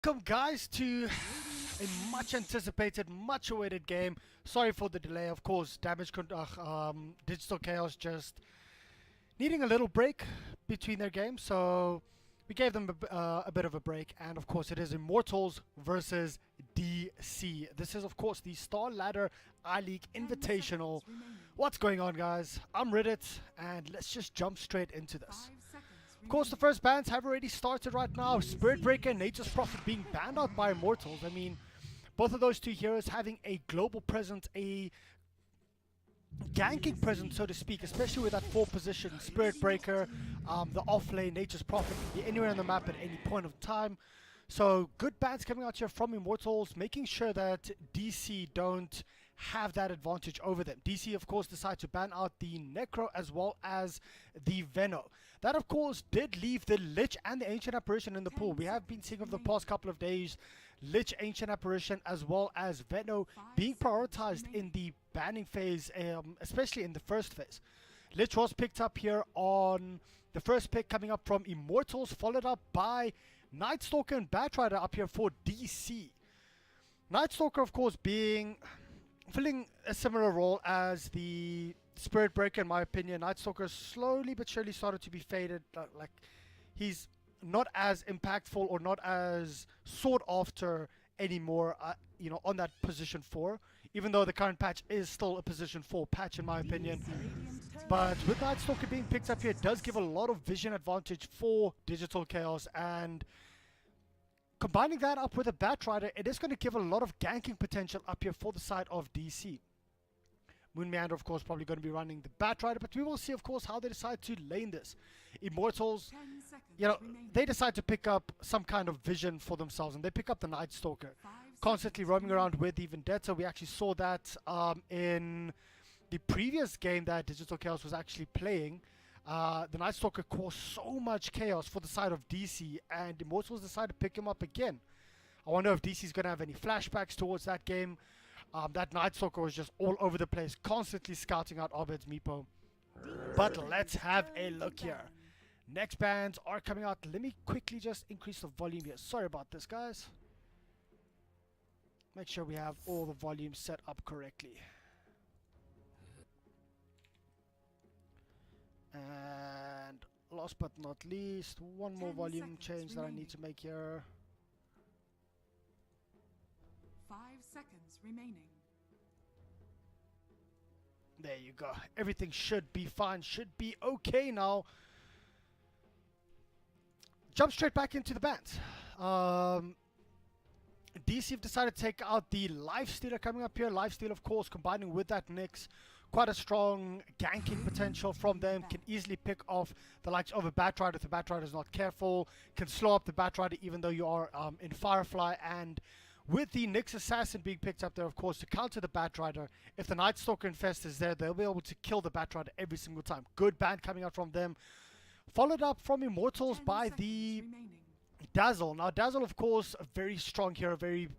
Welcome, guys, to a much anticipated, much awaited game. Sorry for the delay, of course. Digital Chaos just needing a little break between their games, so we gave them a bit of a break. And of course, it is Immortals versus DC. This is, of course, the Star Ladder I-League Invitational. What's going on, guys? I'm Reddit, and let's just jump straight into this. Of course, the first bans have already started right now. Spirit Breaker and Nature's Prophet being banned out by Immortals. I mean, both of those two heroes having a global presence, a ganking presence, so to speak, especially with that 4 position. Spirit Breaker, the off lane, Nature's Prophet can be anywhere on the map at any point of time. So good bans coming out here from Immortals, making sure that DC don't have that advantage over them. DC, of course, decided to ban out the Necro as well as the Veno. That, of course, did leave the Lich and the Ancient Apparition in the pool. We have been seeing over the past couple of days Lich, Ancient Apparition, as well as Veno being prioritized in the banning phase, especially in the first phase. Lich was picked up here on the first pick coming up from Immortals, followed up by Nightstalker and Batrider up here for DC. Nightstalker, of course, filling a similar role as the Spirit Breaker, in my opinion. Nightstalker slowly but surely started to be faded. Like, he's not as impactful or not as sought after anymore, on that position 4. Even though the current patch is still a position 4 patch, in my opinion. But with Nightstalker being picked up here, it does give a lot of vision advantage for Digital Chaos, and combining that up with a Batrider, it is going to give a lot of ganking potential up here for the side of DC. Moon Meander, of course, probably going to be running the Batrider, but we will see, of course, how they decide to lane this. Immortals, they decide to pick up some kind of vision for themselves, and they pick up the Nightstalker, constantly roaming around with the Vendetta. We actually saw that in the previous game that Digital Chaos was actually playing. The Nightstalker caused so much chaos for the side of DC, and Immortals decided to pick him up again. I wonder if DC is going to have any flashbacks towards that game. That Nightstalker was just all over the place, constantly scouting out Abed's Meepo. But let's have a look here. Next bans are coming out. Let me quickly just increase the volume here. Sorry about this, guys. Make sure we have all the volume set up correctly. And last but not least, one more volume change that I need to make here. 5 seconds remaining. There you go. Everything should be fine, should be okay now. Jump straight back into the bans. DC have decided to take out the Lifestealer coming up here. Lifestealer, of course, combining with that Nyx. Quite a strong ganking potential from them. Can easily pick off the likes of a Batrider if the Batrider is not careful. Can slow up the Batrider even though you are in Firefly. And with the Nyx Assassin being picked up there, of course, to counter the Batrider, if the Nightstalker Infest is there, they'll be able to kill the Batrider every single time. Good ban coming out from them. Followed up from Immortals by the Dazzle. Now, Dazzle, of course, a very strong hero, very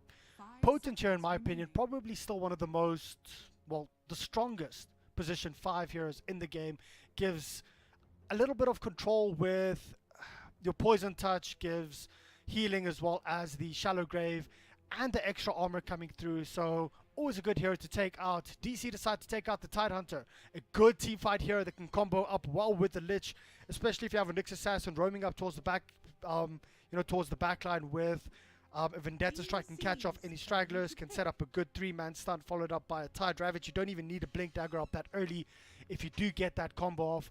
potent hero in my opinion. Probably still one of the most, well, the strongest position 5 heroes in the game. Gives a little bit of control with your Poison Touch, gives healing as well as the Shallow Grave and the extra armor coming through. So always a good hero to take out. DC decided to take out the Tidehunter, a good team fight hero that can combo up well with the Lich, especially if you have a Nyx Assassin roaming up towards the back, towards the backline with a Vendetta Strike, can catch off any stragglers, can set up a good 3-man stun followed up by a Tide Ravage. You don't even need a Blink Dagger up that early if you do get that combo off.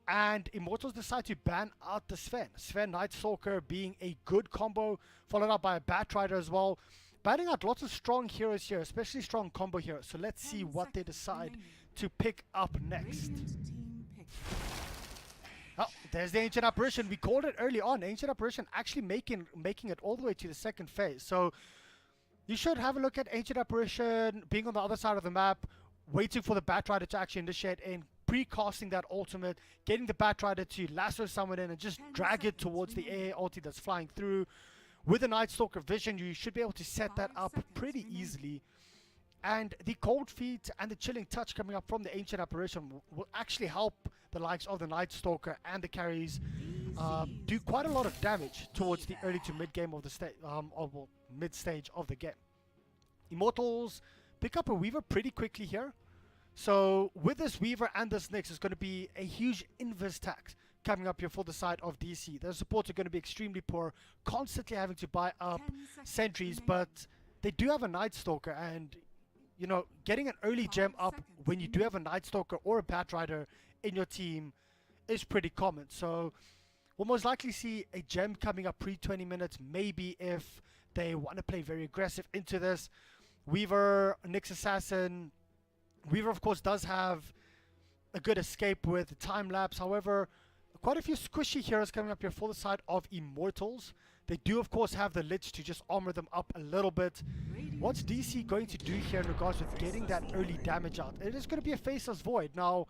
And Immortals decide to ban out the Sven. Sven Nightstalker being a good combo, followed up by a Batrider as well. Banning out lots of strong heroes here, especially strong combo heroes. So let's see what they decide to pick up next. Oh, there's the Ancient Apparition. We called it early on. Ancient Apparition actually making it all the way to the second phase. So you should have a look at Ancient Apparition being on the other side of the map, waiting for the Batrider to actually initiate in, pre-casting that ultimate, getting the Batrider to lasso someone in and just drag it towards the AA ulti that's flying through. With the Nightstalker vision, you should be able to set that up pretty easily. And the cold feet and the chilling touch coming up from the ancient apparition will actually help the likes of the Night Stalker and the carries do quite a lot of damage towards the early to mid game of the mid stage of the game. Immortals pick up a Weaver pretty quickly here. So with this Weaver and this Nyx, it's going to be a huge invis tax coming up here for the side of DC. Their supports are going to be extremely poor, constantly having to buy up sentries, but they do have a Night Stalker, and you know, getting an early gem up when you do have a Night Stalker or a Bat Rider in your team is pretty common. So we'll most likely see a gem coming up pre 20 minutes, maybe if they want to play very aggressive into this. Weaver, Nyx Assassin. Weaver, of course, does have a good escape with time lapse. However, quite a few squishy heroes coming up here for the side of Immortals. They do, of course, have the Lich to just armor them up a little bit. What's DC going to do here in regards with getting that early damage out? It is going to be a Faceless Void. Now,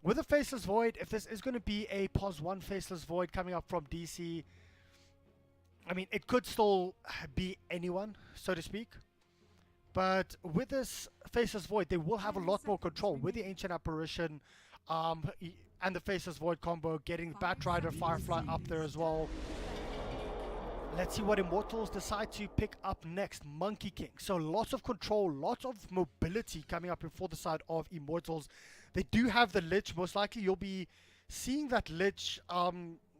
with a Faceless Void, if this is going to be a pos 1 Faceless Void coming up from DC, I mean, it could still be anyone, so to speak. But with this Faceless Void, they will have a lot more control with the Ancient Apparition and the Faceless Void combo, getting Bat Rider, Firefly up there as well. Let's see what Immortals decide to pick up next. Monkey King. So lots of control, lots of mobility coming up before the side of Immortals. They do have the Lich. Most likely you'll be seeing that Lich,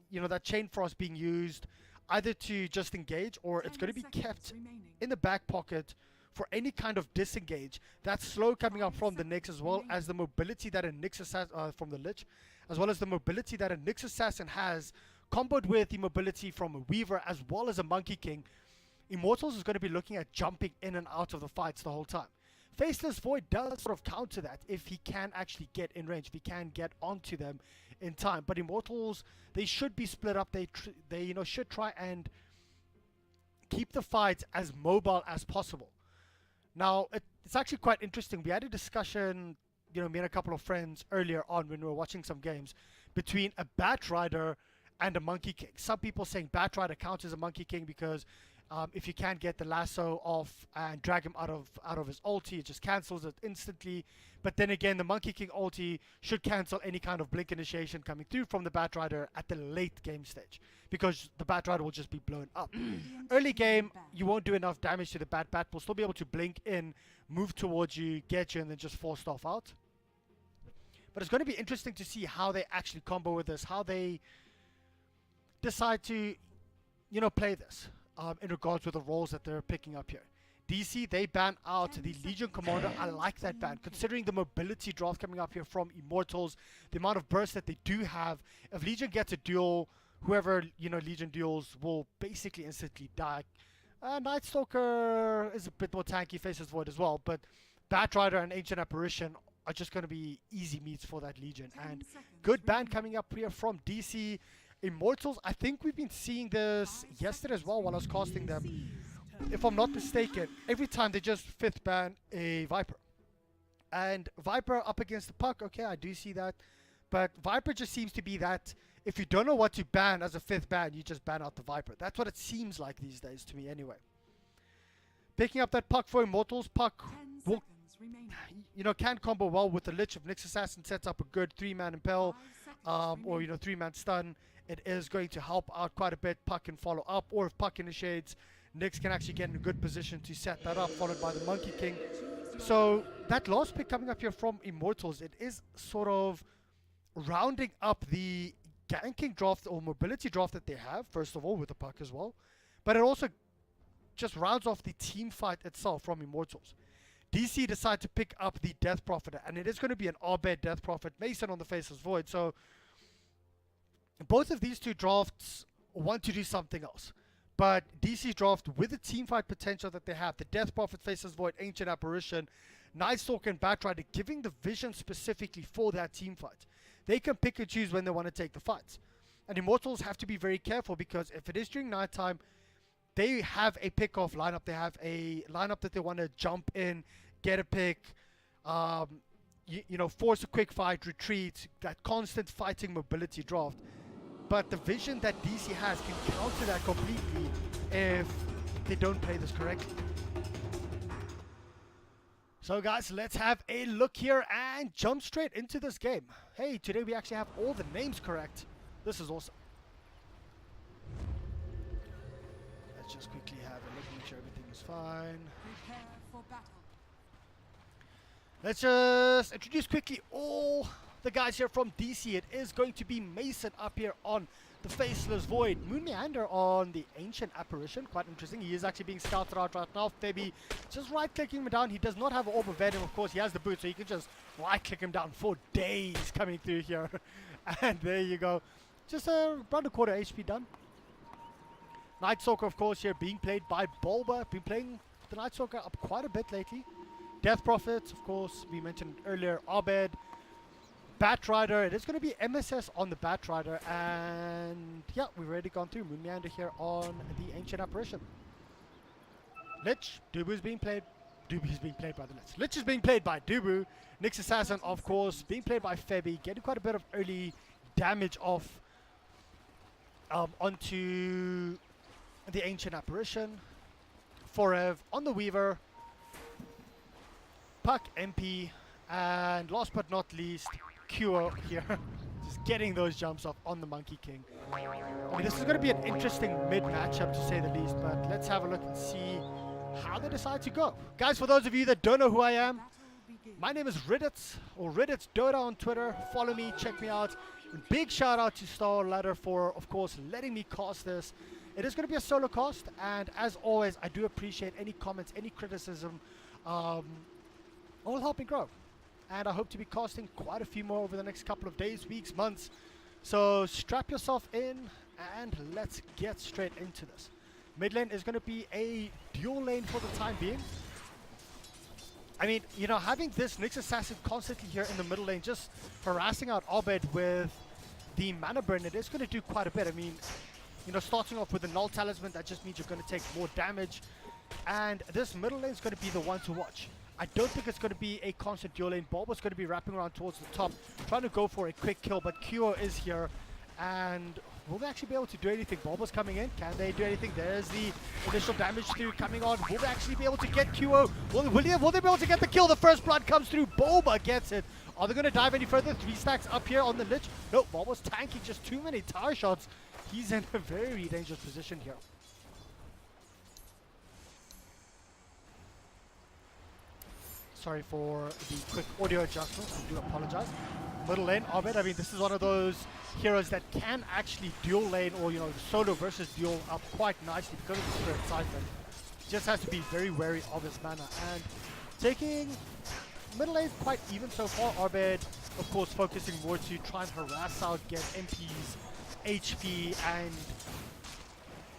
you know, that Chain Frost being used either to just engage, or it's going to be kept in the back pocket for any kind of disengage. That's slow coming up from the Nyx, as well as the mobility that a Nyx Assassin from the Lich, as well as the mobility that a Nyx Assassin has, comboed with the mobility from a Weaver as well as a Monkey King. Immortals is going to be looking at jumping in and out of the fights the whole time. Faceless Void does sort of counter that if he can actually get in range, if he can get onto them in time. But Immortals, they should be split up. They you know, should try and keep the fights as mobile as possible. Now, it's actually quite interesting. We had a discussion, you know, me and a couple of friends earlier on when we were watching some games, between a Bat Rider and a Monkey King. Some people saying Bat Rider counts as a Monkey King because if you can't get the lasso off and drag him out of his ulti, it just cancels it instantly. But then again, the Monkey King ulti should cancel any kind of blink initiation coming through from the Bat Rider at the late game stage, because the Bat Rider will just be blown up. Early game, you won't do enough damage to the Bat. Bat will still be able to blink in, move towards you, get you, and then just force off out. But it's going to be interesting to see how they actually combo with this, how they decide to, you know, play this in regards to the roles that they're picking up here. DC, they ban out the Legion Commander. I like that ban, considering the mobility draft coming up here from Immortals, the amount of burst that they do have. If Legion gets a duel, whoever, you know, Legion duels will basically instantly die. Night Stalker is a bit more tanky, Faceless Void as well, but Bat Rider and Ancient Apparition are just going to be easy meats for that Legion. And good ban coming up here from DC. Immortals, I think we've been seeing this yesterday as well while I was casting them. If I'm not mistaken, every time they just 5th ban a Viper. And Viper up against the puck, okay, I do see that. But Viper just seems to be that, if you don't know what to ban as a 5th ban, you just ban out the Viper. That's what it seems like these days to me anyway. Picking up that puck for Immortals, puck will, you know, can combo well with the Lich. If Nyx Assassin sets up a good 3-man impel, or, you know, 3-man stun, it is going to help out quite a bit. Puck can follow up, or if Puck initiates, Nyx can actually get in a good position to set that up, followed by the Monkey King. So that last pick coming up here from Immortals, it is sort of rounding up the ganking draft or mobility draft that they have, first of all, with the Puck as well. But it also just rounds off the team fight itself from Immortals. DC decide to pick up the Death Prophet, and it is going to be an Abed Death Prophet, Mason on the Faceless Void. So both of these two drafts want to do something else. But DC draft, with the team fight potential that they have, the Death Prophet, Faceless Void, Ancient Apparition, Night Stalker, and Bat Rider, giving the vision specifically for that team fight. They can pick and choose when they want to take the fights. And Immortals have to be very careful, because if it is during nighttime, they have a pick-off lineup. They have a lineup that they want to jump in, get a pick, you know, force a quick fight, retreat, that constant fighting mobility draft. But the vision that DC has can counter that completely if they don't play this correctly. So guys, let's have a look here and jump straight into this game. Hey, today we actually have all the names correct. This is awesome. Let's just quickly have a look, make sure everything is fine. Prepare for battle. Let's just introduce quickly all the guys here from DC. It is going to be Mason up here on the Faceless Void. Moon Meander on the Ancient Apparition. Quite interesting. He is actually being scouted out right now. Febby just right-clicking him down. He does not have an Orb of Venom. Of course, he has the boot, so you can just right-click him down for days coming through here. And there you go. Just around a quarter HP done. Night Stalker, of course, here being played by Bulba. Been playing the Night Stalker up quite a bit lately. Death Prophet, of course, we mentioned earlier. Abed. Bat Rider, it is going to be MSS on the Bat Rider, and yeah, we've already gone through Moon Meander here on the Ancient Apparition. Lich, Dubu's being played. Dubu's being played by the Lich. Lich is being played by Dubu. Nyx Assassin, of course, being played by Febby, getting quite a bit of early damage off onto the Ancient Apparition. Forev on the Weaver. Puck MP, and last but not least, Kyo here, just getting those jumps off on the Monkey King. I mean, this is going to be an interesting mid matchup to say the least, but let's have a look and see how they decide to go. Guys, for those of you that don't know who I am, Battle begins. my name is Riddits, or Riddits Dota on Twitter. Follow me, check me out. And big shout out to Star Ladder for, of course, letting me cast this. It is going to be a solo cast, and as always, I do appreciate any comments, any criticism, all help me grow. And I hope to be casting quite a few more over the next couple of days, weeks, months. So strap yourself in and let's get straight into this. Mid lane is going to be a dual lane for the time being. I mean, you know, having this Nyx Assassin constantly here in the middle lane, just harassing out Abed with the mana burn, it is going to do quite a bit. I mean, you know, starting off with the Null Talisman, that just means you're going to take more damage. And this middle lane is going to be the one to watch. I don't think it's going to be a constant dual lane. Bulba's going to be wrapping around towards the top, trying to go for a quick kill, but Kyo is here. And will they actually be able to do anything? Bulba's coming in. Can they do anything? There's the initial damage through coming on. Will they actually be able to get Kyo? Will they be able to get the kill? The first blood comes through. Bulba gets it. Are they going to dive any further? 3 stacks up here on the Lich. No, Bulba's tanking just too many tower shots. He's in a very dangerous position here. Sorry for the quick audio adjustments, I do apologize. Middle lane, Abed, I mean, this is one of those heroes that can actually dual lane or, you know, solo versus dual up quite nicely because of the Spirit Siphon. Just has to be very wary of his mana. And taking middle lane quite even so far. Abed, of course, focusing more to try and harass out, get MPs, HP, and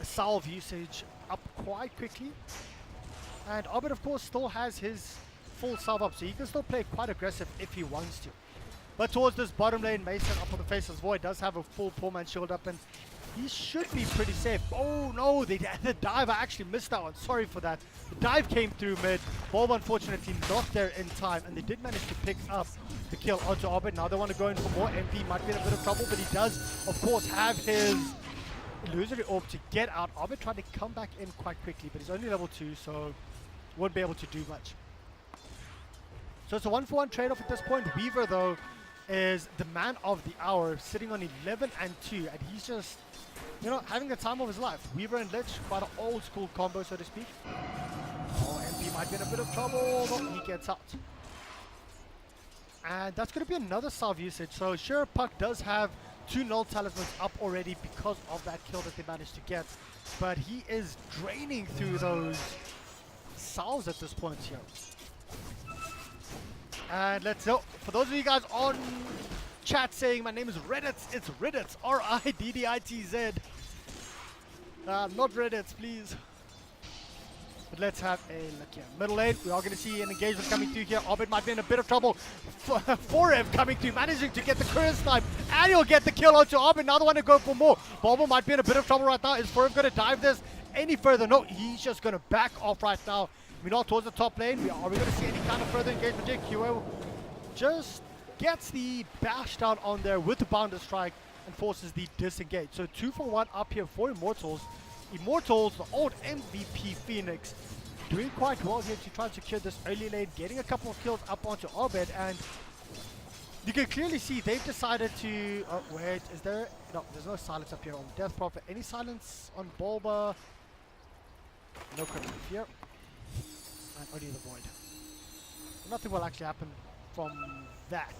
salve usage up quite quickly. And Abed, of course, still has his full salve up, so he can still play quite aggressive if he wants to. But towards this bottom lane, Mason up on the Faceless Void does have a full poor man shield up, and he should be pretty safe. Oh no, the dive, I actually missed that one. Sorry for that. The dive came through mid. Bulba unfortunately not there in time, and they did manage to pick up the kill onto Abed. Now they want to go in for more. MP might be in a bit of trouble, but he does, of course, have his illusory orb to get out. Abed tried to come back in quite quickly, but he's only level 2, so won't be able to do much. So it's a 1-for-1 trade-off at this point. Weaver, though, is the man of the hour, sitting on 11 and 2, and he's just, you know, having the time of his life. Weaver and Lich, quite an old-school combo, so to speak. Oh, MP might be in a bit of trouble, but he gets out. And that's going to be another salve usage. So sure, Puck does have 2 Null Talismans up already because of that kill that they managed to get, but he is draining through those salves at this point here. And let's go. For those of you guys on chat saying my name is Riddits, it's Riddits, R-I-D-D-I-T-Z. Not Riddits, please. But let's have a look here. Middle lane, we are going to see an engagement coming through here. Abed might be in a bit of trouble. Forev coming through, managing to get the career snipe. And he'll get the kill onto Abed. Now they want to go for more. Bulba might be in a bit of trouble right now. Is Forev going to dive this any further? No, he's just going to back off right now. We're not towards the top lane. Are we going to see any kind of further engagement here? Kyo just gets the bash down on there with the Bounder Strike and forces the disengage. So 2-for-1 up here for Immortals. Immortals, the old MVP Phoenix, doing quite well here to try and secure this early lane, getting a couple of kills up onto Abed, and you can clearly see they've decided to... Oh, wait, is there... No, there's no silence up here on Death Prophet. Any silence on Bulba? No cryptic here. And only the Void. Nothing will actually happen from that.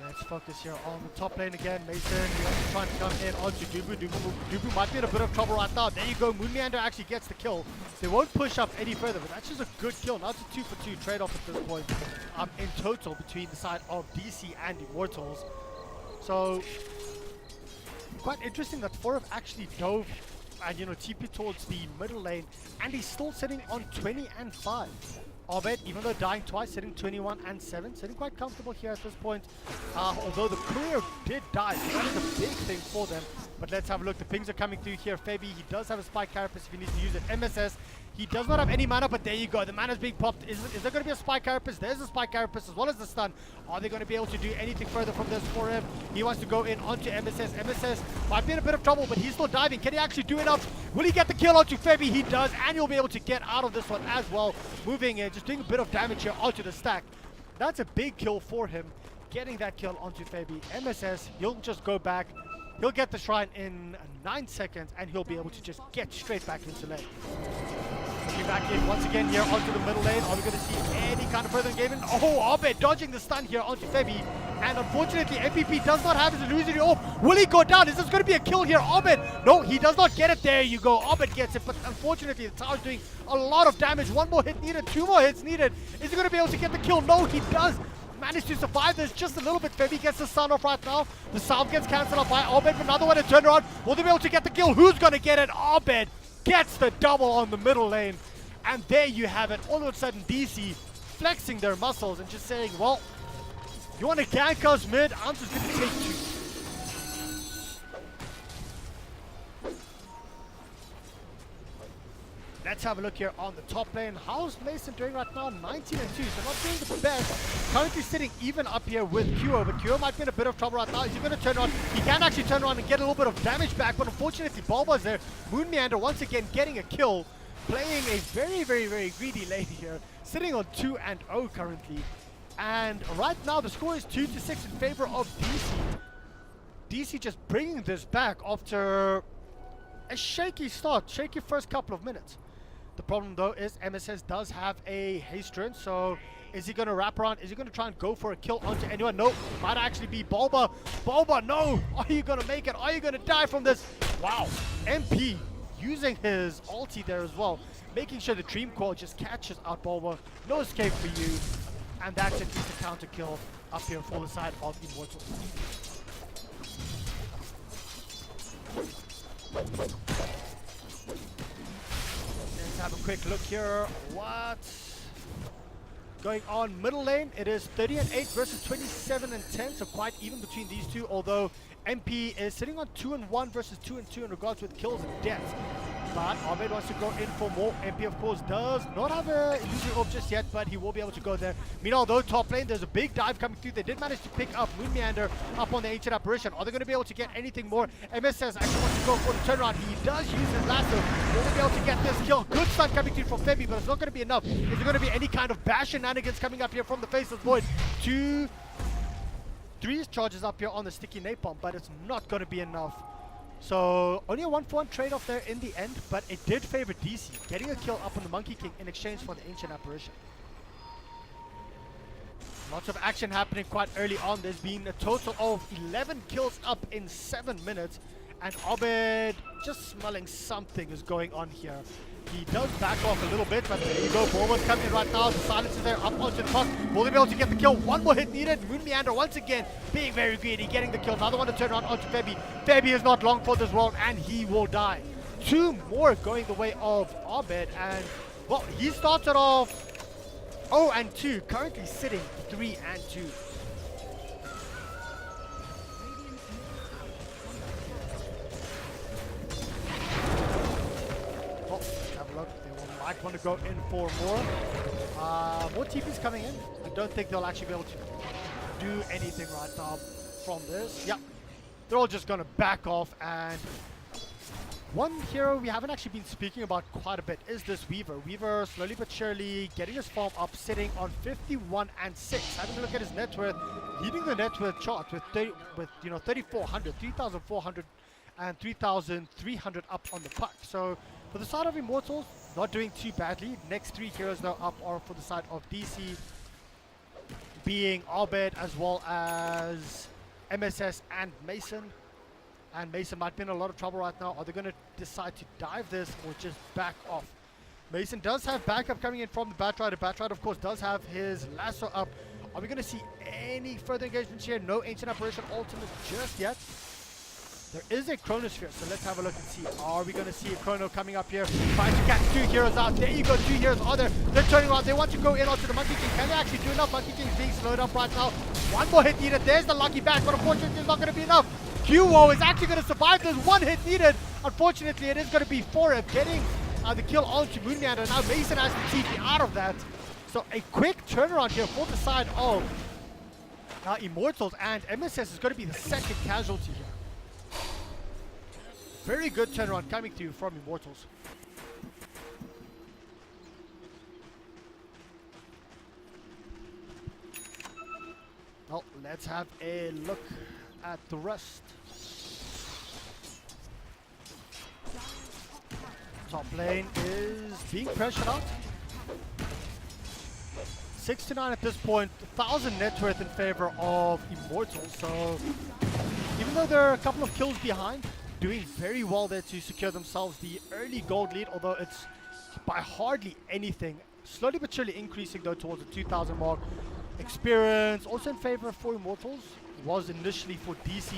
Let's focus here on the top lane again. Mason, he wants to try and come in onto Dubu. Dubu might be in a bit of trouble right now. There you go. Moon Meander actually gets the kill. They won't push up any further, but that's just a good kill. Now it's a 2-for-2 trade-off at this point in total between the side of DC and Immortals. So, quite interesting that Forev actually dove and, you know, TP towards the middle lane, and he's still sitting on 20 and 5. Abed, even though dying twice, sitting 21 and 7, sitting quite comfortable here at this point. Although the courier did die, so that is a big thing for them. But let's have a look. The pings are coming through here. Fabi, he does have a spike carapace if he needs to use it. MSS, he does not have any mana, but there you go. The mana's being popped. Is there going to be a spike carapace? There's a spike carapace as well as the stun. Are they going to be able to do anything further from this for him? He wants to go in onto MSS. MSS might be in a bit of trouble, but he's still diving. Can he actually do enough? Will he get the kill onto Fabi? He does, and he'll be able to get out of this one as well. Moving in, just doing a bit of damage here onto the stack. That's a big kill for him, getting that kill onto Fabi. MSS, he'll just go back. He'll get the shrine in 9 seconds, and he'll be able to just get straight back into lane. Looking back in once again here onto the middle lane. Are we going to see any kind of further engagement? Oh, Abed dodging the stun here onto Fabi. And unfortunately, MPP does not have his illusory orb. Will he go down? Is this going to be a kill here? Abed, no, he does not get it. There you go. Abed gets it, but unfortunately, the tower's doing a lot of damage. 1 more hit needed, 2 more hits needed. Is he going to be able to get the kill? No, he does manage to survive this just a little bit. Fabi gets the sound off right now. The sound gets cancelled off by Abed, but another one to turn around. Will they be able to get the kill? Who's going to get it? Abed gets the double on the middle lane. And there you have it. All of a sudden, DC flexing their muscles and just saying, well, you want to gank us mid? I'm just going to take 2. Let's have a look here on the top lane. How's Mason doing right now? 19 and 2, so not doing the best. Currently sitting even up here with Kyo, but Kyo might be in a bit of trouble right now. Is he going to turn around? He can actually turn around and get a little bit of damage back, but unfortunately, Bulba's there. Moon Meander once again getting a kill, playing a very, very, very greedy lane here, sitting on 2 and 0 currently. And right now, the score is 2-6 in favor of DC. DC just bringing this back after a shaky start, shaky first couple of minutes. The problem though is MSS does have a haste rune, so is he going to wrap around? Is he going to try and go for a kill onto anyone? No, might actually be Bulba. Bulba, no! Are you going to make it? Are you going to die from this? Wow, MP using his ulti there as well, making sure the Dream Core just catches out Bulba. No escape for you, and that's at least a counter kill up here for the side of Immortals. Let's have a quick look here. What's going on middle lane? It is 30 and 8 versus 27 and 10, so quite even between these two, although MP is sitting on 2 and 1 versus 2 and 2 in regards with kills and deaths. But Abed wants to go in for more. MP, of course, does not have a illusory orb just yet, but he will be able to go there. Meanwhile, though, top lane, there's a big dive coming through. They did manage to pick up Moon Meander up on the Ancient Apparition. Are they going to be able to get anything more? MS says actually wants to go for the turnaround. He does use his lasso. Will they be able to get this kill? Good stun coming through from Fabi, but it's not going to be enough. Is there going to be any kind of bash shenanigans coming up here from the Faceless Void? 2, 3 charges up here on the sticky napalm, but it's not going to be enough. So only a 1-for-1 trade-off there in the end, but it did favor DC, getting a kill up on the Monkey King in exchange for the Ancient Apparition. Lots of action happening quite early on. There's been a total of 11 kills up in 7 minutes, and Abed just smelling something is going on here. He does back off a little bit, but there you go. Bulba's coming in right now. The silence is there up onto the top. Will they be able to get the kill? 1 more hit needed. Moon Meander once again being very greedy, getting the kill. Another one to turn around onto Fabi. Fabi is not long for this world, and he will die. 2 more going the way of Abed, and well, he started off 0 and 2, currently sitting 3 and 2. Might want to go in for more. More TPs coming in. I don't think they'll actually be able to do anything right now from this. Yep. They're all just going to back off, and one hero we haven't actually been speaking about quite a bit is this Weaver. Weaver slowly but surely getting his farm up, sitting on 51 and 6. Having a look at his net worth, leading the net worth chart with 3,400, 3,400 and 3,300 up on the puck. So for the side of Immortals, not doing too badly. Next three heroes now up are for the side of DC, being Abed as well as MSS and Mason. And Mason might be in a lot of trouble right now. Are they going to decide to dive this or just back off? Mason does have backup coming in from the Batrider. Batrider, of course, does have his lasso up. Are we going to see any further engagements here? No Ancient Apparition ultimate just yet. There is a Chronosphere, so let's have a look and see. Are we going to see a Chrono coming up here? Trying to catch two heroes out. There you go, two heroes are there. They're turning around. They want to go in onto the Monkey King. Can they actually do enough? Monkey King is being slowed up right now. One more hit needed. There's the lucky back, but unfortunately it's not going to be enough. QO is actually going to survive. There's one hit needed. Unfortunately, it is going to be 4F getting the kill onto Moonman, and now Mason has to TP out of that. So a quick turnaround here for the side of Immortals, and MSS is going to be the second casualty here. Very good turnaround coming through from Immortals. Well, let's have a look at the rest. Top lane is being pressured out. 6-9 at this point. 1,000 net worth in favor of Immortals. So even though they're a couple of kills behind, doing very well there to secure themselves the early gold lead, although it's by hardly anything. Slowly but surely increasing though towards the 2,000 mark. Experience also in favor for Immortals. Was initially for DC.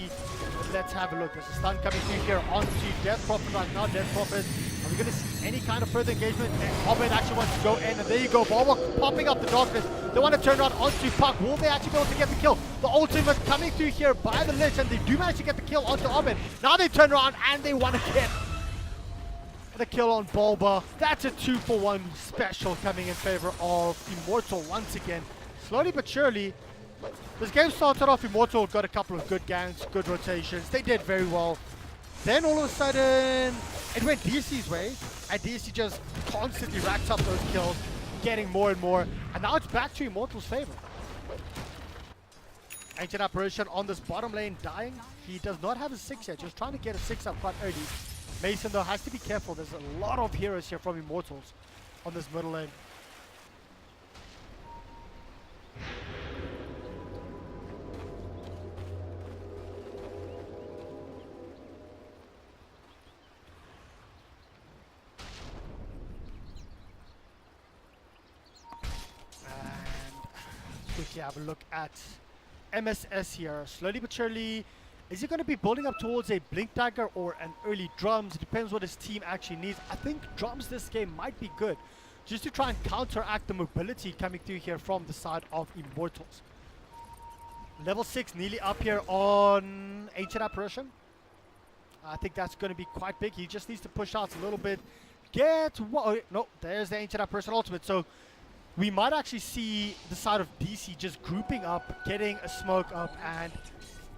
But let's have a look. There's a stun coming through here onto Death Prophet right now. Death Prophet. Are we going to see any kind of further engagement? Abed actually wants to go in, and there you go. Bulwark popping up the darkness. They want to turn around onto Puck. Will they actually be able to get the kill? The ultimate coming through here by the Lich, and they do manage to get the kill onto Abed. Now they turn around and they want to get the kill on Bulba. That's a 2-for-1 special coming in favor of Immortal once again. Slowly but surely, this game started off Immortal, got a couple of good ganks, good rotations. They did very well. Then all of a sudden, it went DC's way, and DC just constantly racked up those kills, getting more and more. And now it's back to Immortal's favor. Ancient Apparition on this bottom lane dying. He does not have a 6 yet, just trying to get a 6 up quite early. Mason though has to be careful. There's a lot of heroes here from Immortals on this middle lane. Quickly have a look at MSS here. Slowly but surely, is he going to be building up towards a Blink Dagger or an early Drums? It depends what his team actually needs. I think Drums this game might be good, just to try and counteract the mobility coming through here from the side of Immortals. Level 6 nearly up here on Ancient Apparition. I think that's going to be quite big. He just needs to push out a little bit. No, there's the Ancient Apparition ultimate. So we might actually see the side of DC just grouping up, getting a smoke up, and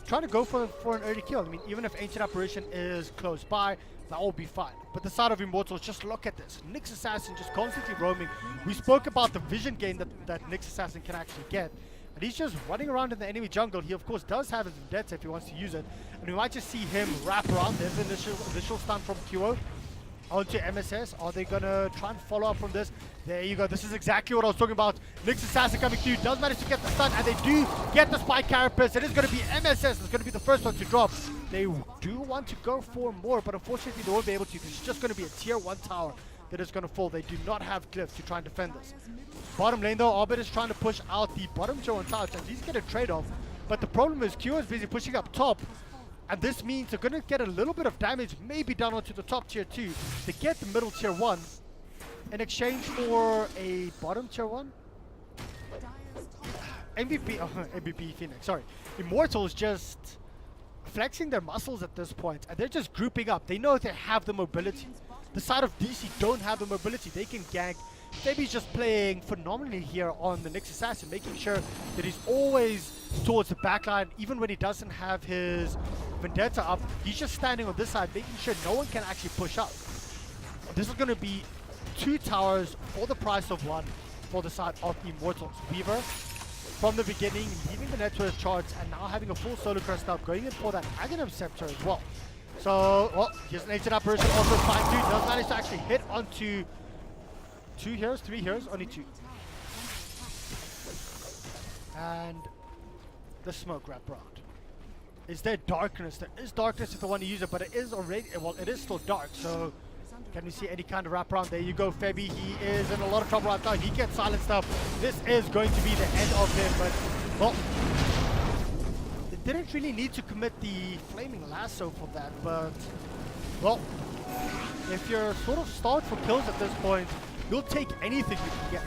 trying to go for an early kill. I mean, even if Ancient Apparition is close by, that will be fine. But the side of Immortals, just look at this. Nyx Assassin just constantly roaming. We spoke about the vision gain that Nyx Assassin can actually get. And he's just running around in the enemy jungle. He, of course, does have his Vendetta if he wants to use it. And we might just see him wrap around. There's the initial stun from QO onto MSS. Are they going to try and follow up from this? There you go. This is exactly what I was talking about. Nyx Assassin coming through. Does manage to get the stun. And they do get the Spike Carapace. It is going to be MSS. It's going to be the first one to drop. They do want to go for more, but unfortunately they won't be able to. It's just going to be a tier 1 tower that is going to fall. They do not have glyphs to try and defend this. Bottom lane though, Abed is trying to push out the bottom tier 1 tower. And he's getting a trade-off. But the problem is Q is busy pushing up top. And this means they're going to get a little bit of damage, maybe down onto the top tier 2 to get the middle tier 1 in exchange for a bottom tier 1. MVP Phoenix, sorry. Immortals just flexing their muscles at this point, and they're just grouping up. They know they have the mobility. The side of DC don't have the mobility. They can gank. Maybe he's just playing phenomenally here on the Nyx Assassin, making sure that he's always towards the back line. Even when he doesn't have his Vendetta up, he's just standing on this side, making sure no one can actually push up. This is going to be 2 towers for the price of 1 for the side of Immortals. Weaver, from the beginning, leaving the network charge and now having a full solo crest up, going in for that Aghanim Scepter as well. So, well, here's an ancient apparition also trying to, does manage to actually hit onto 2 heroes, 3 heroes, only 2. And the smoke wrap around. Is there darkness? There is darkness if they want to use it, but it is already, well, it is still dark, so can we see any kind of wraparound? There you go, Febby. He is in a lot of trouble right now. He gets silenced up. This is going to be the end of him, but, well, they didn't really need to commit the flaming lasso for that, but, well, if you're sort of starved for kills at this point, you'll take anything you can get.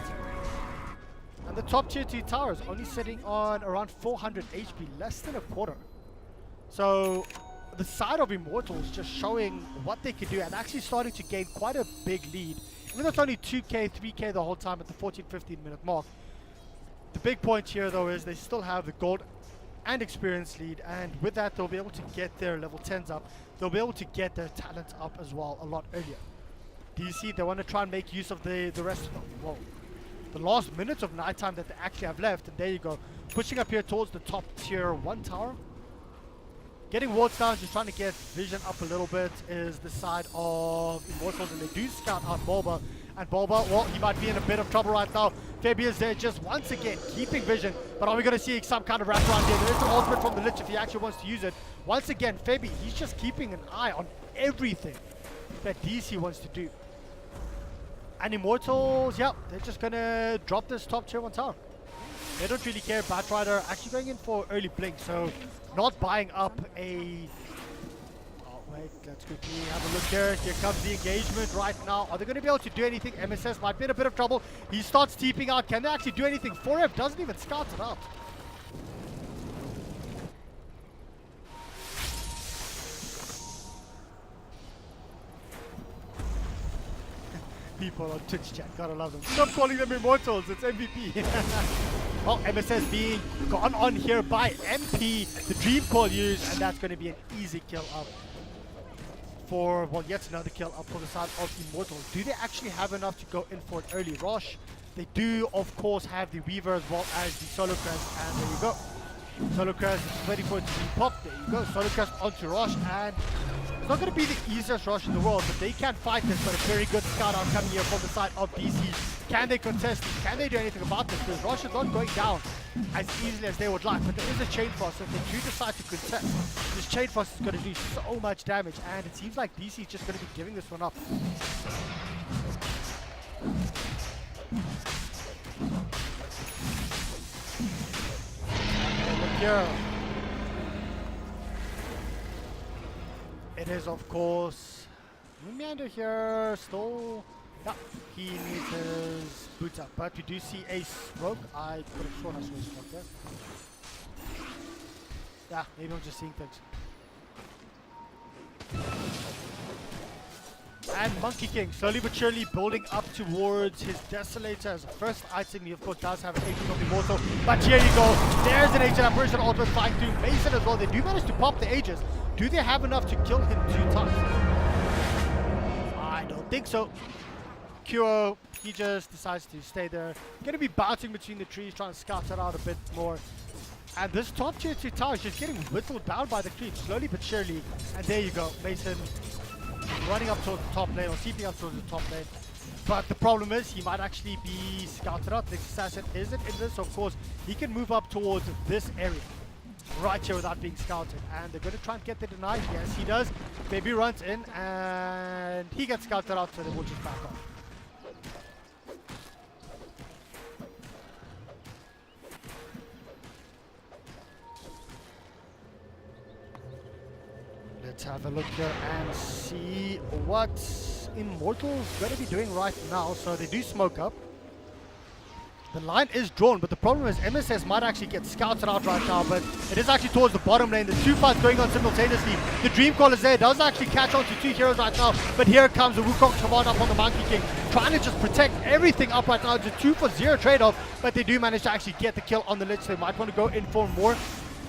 And the top tier 2 towers only sitting on around 400 HP, less than a quarter. So the side of Immortals just showing what they can do and actually starting to gain quite a big lead. Even though it's only 2k, 3k the whole time at the 14-15 minute mark. The big point here though is they still have the gold and experience lead, and with that they'll be able to get their level 10s up. They'll be able to get their talents up as well a lot earlier. DC, they want to try and make use of the rest of them. Whoa. The last minutes of nighttime that they actually have left, and there you go. Pushing up here towards the top tier 1 tower. Getting wards down, just trying to get vision up a little bit is the side of Immortals, and they do scout out Bulba. And Bulba, well, he might be in a bit of trouble right now. Fabi is there just once again, keeping vision. But are we going to see some kind of wraparound here? There is an ultimate from the Lich if he actually wants to use it. Once again, Fabi, he's just keeping an eye on everything that DC wants to do. And Immortals, yeah, they're just going to drop this top tier 1 tower. They don't really care. Batrider actually going in for early blink, so not buying up a... Oh, wait, let's quickly have a look here. Here comes the engagement right now. Are they going to be able to do anything? MSS might be in a bit of trouble. He starts TPing out. Can they actually do anything for him? Doesn't even scout it out. People on Twitch chat, gotta love them. Stop calling them Immortals, it's MVP. Well, MSS being gone on here by MP, the Dream Call used, and that's going to be an easy kill up for, well, yet another kill up for the side of Immortals. Do they actually have enough to go in for an early rush? They do, of course, have the Weaver as well as the Solo Crest, and there you go. Solo Crest is waiting for it to be popped. There you go, Solo Crest onto rush, and it's not going to be the easiest rush in the world, but they can fight this. But a very good scout out coming here from the side of DC. Can they contest it? Can they do anything about this? Because rush is not going down as easily as they would like. But there is a chain frost, so if they do decide to contest, this chain frost is going to do so much damage, and it seems like DC is just going to be giving this one up. And look here. It is, of course, Meander here, still, yeah, he needs his boots up, but we do see a smoke. I could have sworn I saw a smoke there. Yeah, maybe I'm just seeing things. And Monkey King, slowly but surely building up towards his Desolator as a first item. He, of course, does have an Agent of Immortal, but here you go. There's an Agent Apparition ultimate flying through Mason as well. They do manage to pop the Aegis. Do they have enough to kill him 2 times? I don't think so. Kuro, he just decides to stay there. Gonna be bouncing between the trees, trying to scout that out a bit more. And this top tier 2 tower is just getting whittled down by the creeps, slowly but surely. And there you go, Mason running up towards the top lane, or seeping up towards the top lane. But the problem is, he might actually be scouted out. The assassin isn't in this, so of course, he can move up towards this area. Right here without being scouted, and they're going to try and get the deny. Yes, he does. Baby runs in, and he gets scouted out, so they will just back off. Let's have a look here and see what Immortals going to be doing right now. So they do smoke up. The line is drawn, but the problem is MSS might actually get scouted out right now, but it is actually towards the bottom lane. The two fights going on simultaneously. The Dream Call is there, does actually catch on to two heroes right now, but here comes the Wukong command up on the Monkey King, trying to just protect everything up right now. It's a 2-for-0 trade-off, but they do manage to actually get the kill on the Lich. They might want to go in for more.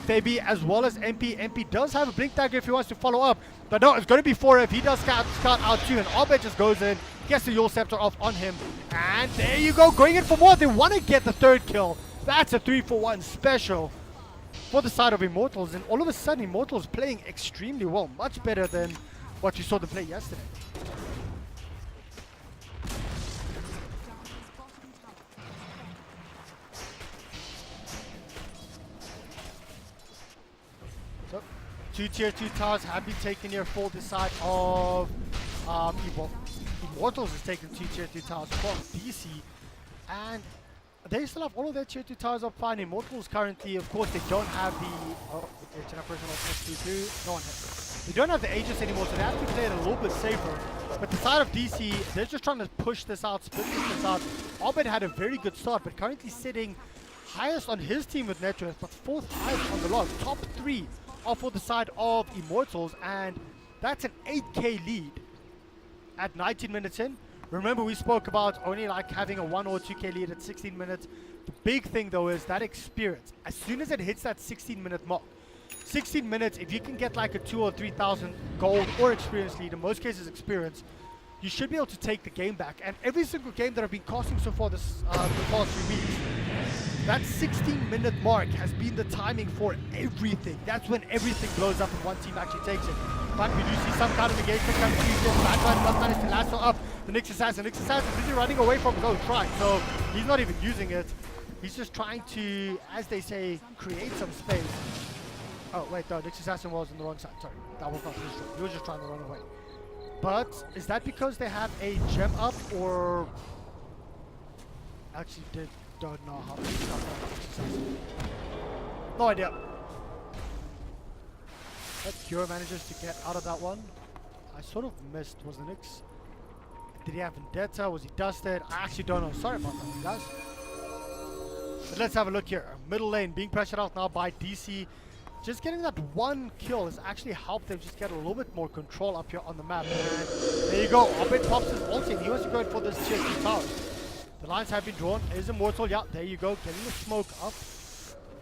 Fabi as well as MP. MP does have a blink dagger if he wants to follow up, but no, it's going to be 4F. He does scout out too, and Obed just goes in, gets the Yule Scepter off on him, and there you go, going in for more. They want to get the third kill. That's a 3-for-1 special for the side of Immortals, and all of a sudden Immortals playing extremely well, much better than what you saw them play yesterday. So, two tier 2 towers have been taken here for the side of Immortals is taking 2 tier 2 towers from DC, and they still have all of their tier 2 towers up fine. Immortals currently, of course, they don't have the no one has. They don't have the Aegis anymore, so they have to play it a little bit safer. But the side of DC, they're just trying to push this out, split this out. Obed had a very good start, but currently sitting highest on his team with net worth, but 4th highest on the log. Top 3 are for the side of Immortals, and that's an 8k lead at 19 minutes in. Remember, we spoke about only like having a 1 or 2k lead at 16 minutes. The big thing though is that experience. As soon as it hits that 16-minute mark, 16 minutes, if you can get like a 2,000 or 3,000 gold or experience lead, in most cases experience, you should be able to take the game back. And every single game that I've been casting so far this the past 3 weeks, that 16-minute mark has been the timing for everything. That's when everything blows up and one team actually takes it. But we do see some kind of engagement coming through. Batman does manage to lasso up the Nyx Assassin. Nyx Assassin is busy running away from his own shrine, so he's not even using it. He's just trying to, as they say, create some space. Oh wait, no, Nyx Assassin was on the wrong side. Sorry, that was not his job. He was just trying to run away. But is that because they have a gem up, or actually don't know how to stop that? No idea. But Cure manages to get out of that one. I sort of missed. Was the Nyx? Did he have Vendetta? Was he dusted? I actually don't know. Sorry about that, guys. But let's have a look here. Middle lane being pressured out now by DC. Just getting that one kill has actually helped them just get a little bit more control up here on the map. And there you go. Obed pops his ulti. He wants to go in for this tier 2 tower. The lines have been drawn. Is Immortal. Yeah, there you go. Getting the smoke up.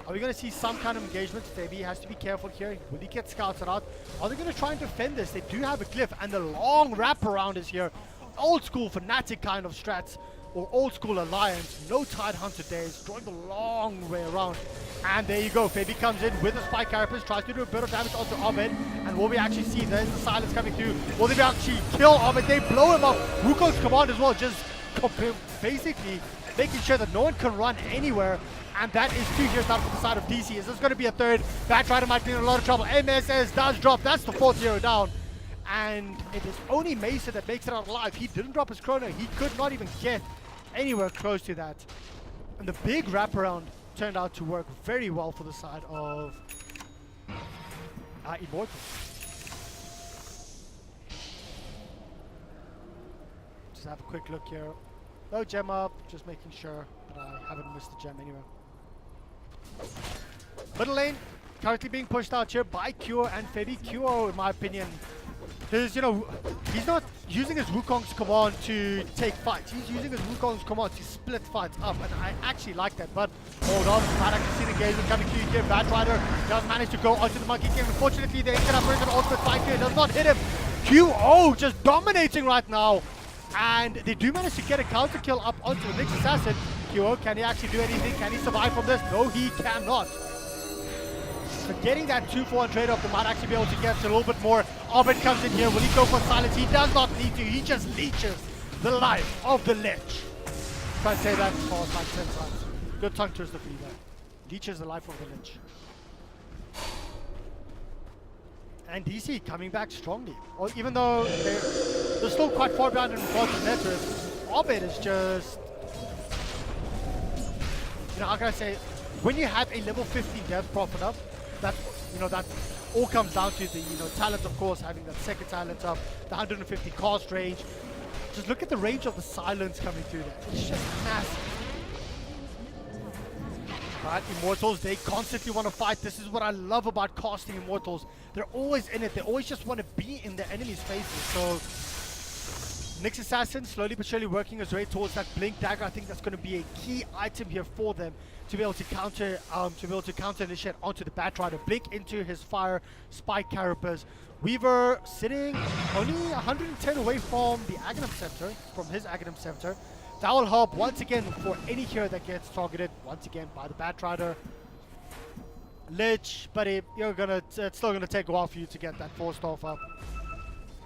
Are we going to see some kind of engagement? Fabi has to be careful here. Will he get scouted out? Are they going to try and defend this? They do have a glyph, and the long wraparound is here. Old school Fnatic kind of strats, or old school Alliance. No Tide Hunter days. Drawing the long way around. And there you go. Fabi comes in with a spike carapace, tries to do a bit of damage onto Obed. And will we actually see there's the silence coming through? Will they actually kill Obed? They blow him up. Wukong's command as well, just basically making sure that no one can run anywhere. And that is 2 heroes down from the side of DC. Is this going to be a third? Batrider might be in a lot of trouble. MSS does drop. That's the 4th hero down. And it is only Mesa that makes it out alive. He didn't drop his chrono. He could not even get anywhere close to that. And the big wraparound turned out to work very well for the side of Immortals. Just have a quick look here. No gem up, just making sure that I haven't missed the gem anywhere. Middle lane currently being pushed out here by Cure and Fabi. Cure, in my opinion, is, you know, he's not using his Wukong's command to take fights. He's using his Wukong's command to split fights up, and I actually like that. But hold on, might actually see the engagement coming through here. Batrider does manage to go onto the Monkey King. Unfortunately, they ended up with an ultimate fight here. Does not hit him. QO just dominating right now. And they do manage to get a counter kill up onto the Nyx Assassin. QO, can he actually do anything? Can he survive from this? No, he cannot. So getting that 2-for-1 trade-off, they might actually be able to get a little bit more. Obed comes in here. Will he go for silence? He does not need to. He just leeches the life of the Lich. Try and say that for like 10 times. Good tongue twister for you there. Leeches the life of the Lich. And DC coming back strongly. Well, even though they're still quite far behind in regards to net worth, Obed is just, you know, how can I say, when you have a level 15 death profit up, that, you know, that all comes down to the, you know, talent, of course, having that second talent up, the 150 cast range. Just look at the range of the silence coming through there. It's just massive. But Immortals, they constantly want to fight. This is what I love about casting Immortals. They're always in it. They always just want to be in the enemy's faces. So Nyx Assassin slowly but surely working his way towards that Blink Dagger. I think that's going to be a key item here for them to be able to counter initiate onto the Batrider. Blink into his fire, Spike Carapace. Weaver sitting only 110 away from the Aghanim Scepter, from his Aghanim Scepter. That will help once again for any hero that gets targeted once again by the Batrider. Lich, buddy, it's still gonna take a while for you to get that 4-star up.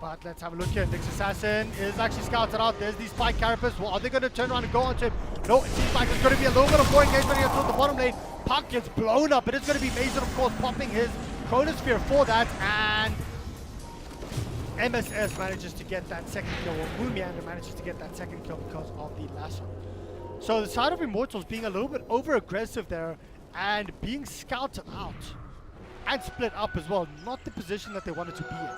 But let's have a look here. Nyx Assassin is actually scouted out. There's the Spike Carapace. Well, are they gonna turn around and go onto him? No, it seems like there's gonna be a little bit of more engagement here towards the bottom lane. Puck gets blown up. It is gonna be Mason, of course, popping his Chronosphere for that, and MSS manages to get that second kill, or Moomiander manages to get that second kill because of the lasso. So the side of Immortals being a little bit over-aggressive there and being scouted out and split up as well. Not the position that they wanted to be in.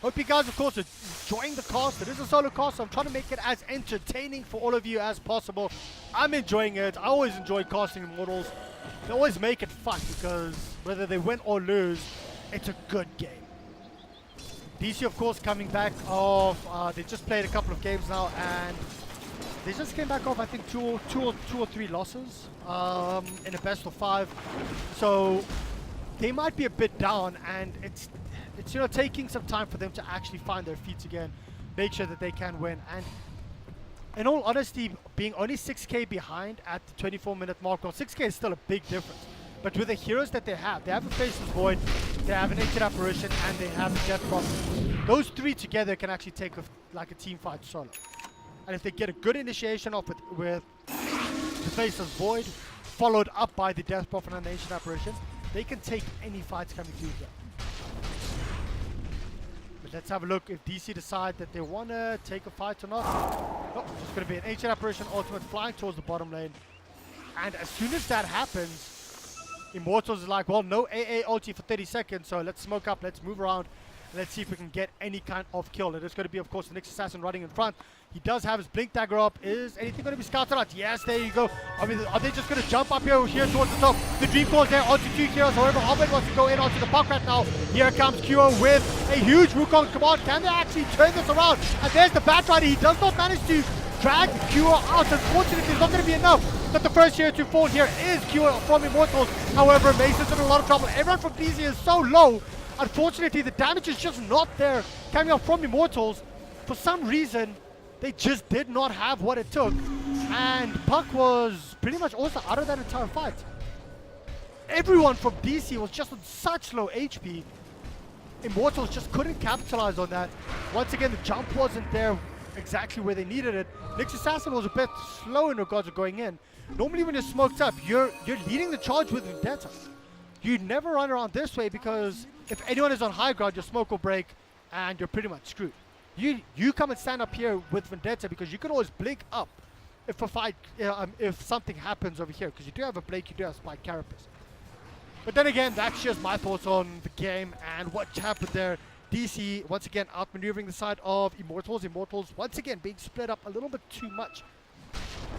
Hope you guys, of course, are enjoying the cast. It is a solo cast, so I'm trying to make it as entertaining for all of you as possible. I'm enjoying it. I always enjoy casting Immortals. They always make it fun because whether they win or lose, it's a good game. DC, of course, coming back off. They just played a couple of games now, and they just came back off, I think, two or three losses in a best of 5. So they might be a bit down, and it's taking some time for them to actually find their feet again, make sure that they can win. And in all honesty, being only 6k behind at the 24-minute mark, well, 6k is still a big difference. But with the heroes that they have a Faceless Void, they have an Ancient Apparition, and they have a Death Prophet. Those three together can actually take like a team fight solo. And if they get a good initiation off with the Faceless Void, followed up by the Death Prophet and the Ancient Apparition, they can take any fights coming through here. But let's have a look if DC decide that they want to take a fight or not. Oh, it's going to be an Ancient Apparition ultimate flying towards the bottom lane. And as soon as that happens, Immortals is like, well, no AA ulti for 30 seconds, so let's smoke up, let's move around, and let's see if we can get any kind of kill. It is going to be, of course, the Nyx Assassin running in front. He does have his Blink Dagger up. Is anything going to be scouted out? Yes, there you go. I mean, are they just going to jump up here towards the top? The Dream Core is there onto 2 heroes. However, Albert wants to go in onto the puck right now. Here comes Kyo with a huge Wukong command. Can they actually turn this around? And there's the Batrider. He does not manage to drag Kyo out. Unfortunately, it's not going to be enough. But the first hero to fall here is Kyo from Immortals. However, Mason's in a lot of trouble. Everyone from DC is so low. Unfortunately, the damage is just not there coming out from Immortals. For some reason, they just did not have what it took. And Puck was pretty much also out of that entire fight. Everyone from DC was just on such low HP. Immortals just couldn't capitalize on that. Once again, the jump wasn't there exactly where they needed it. Nyx Assassin was a bit slow in regards to going in. Normally when you're smoked up, you're leading the charge with Vendetta. You never run around this way because if anyone is on high ground, your smoke will break and you're pretty much screwed. You come and stand up here with Vendetta because you can always blink up if a fight, if something happens over here, because you do have a Blake, you do have Spike Carapace. But then again, that's just my thoughts on the game and what happened there. DC once again outmaneuvering the side of Immortals. Immortals once again being split up a little bit too much.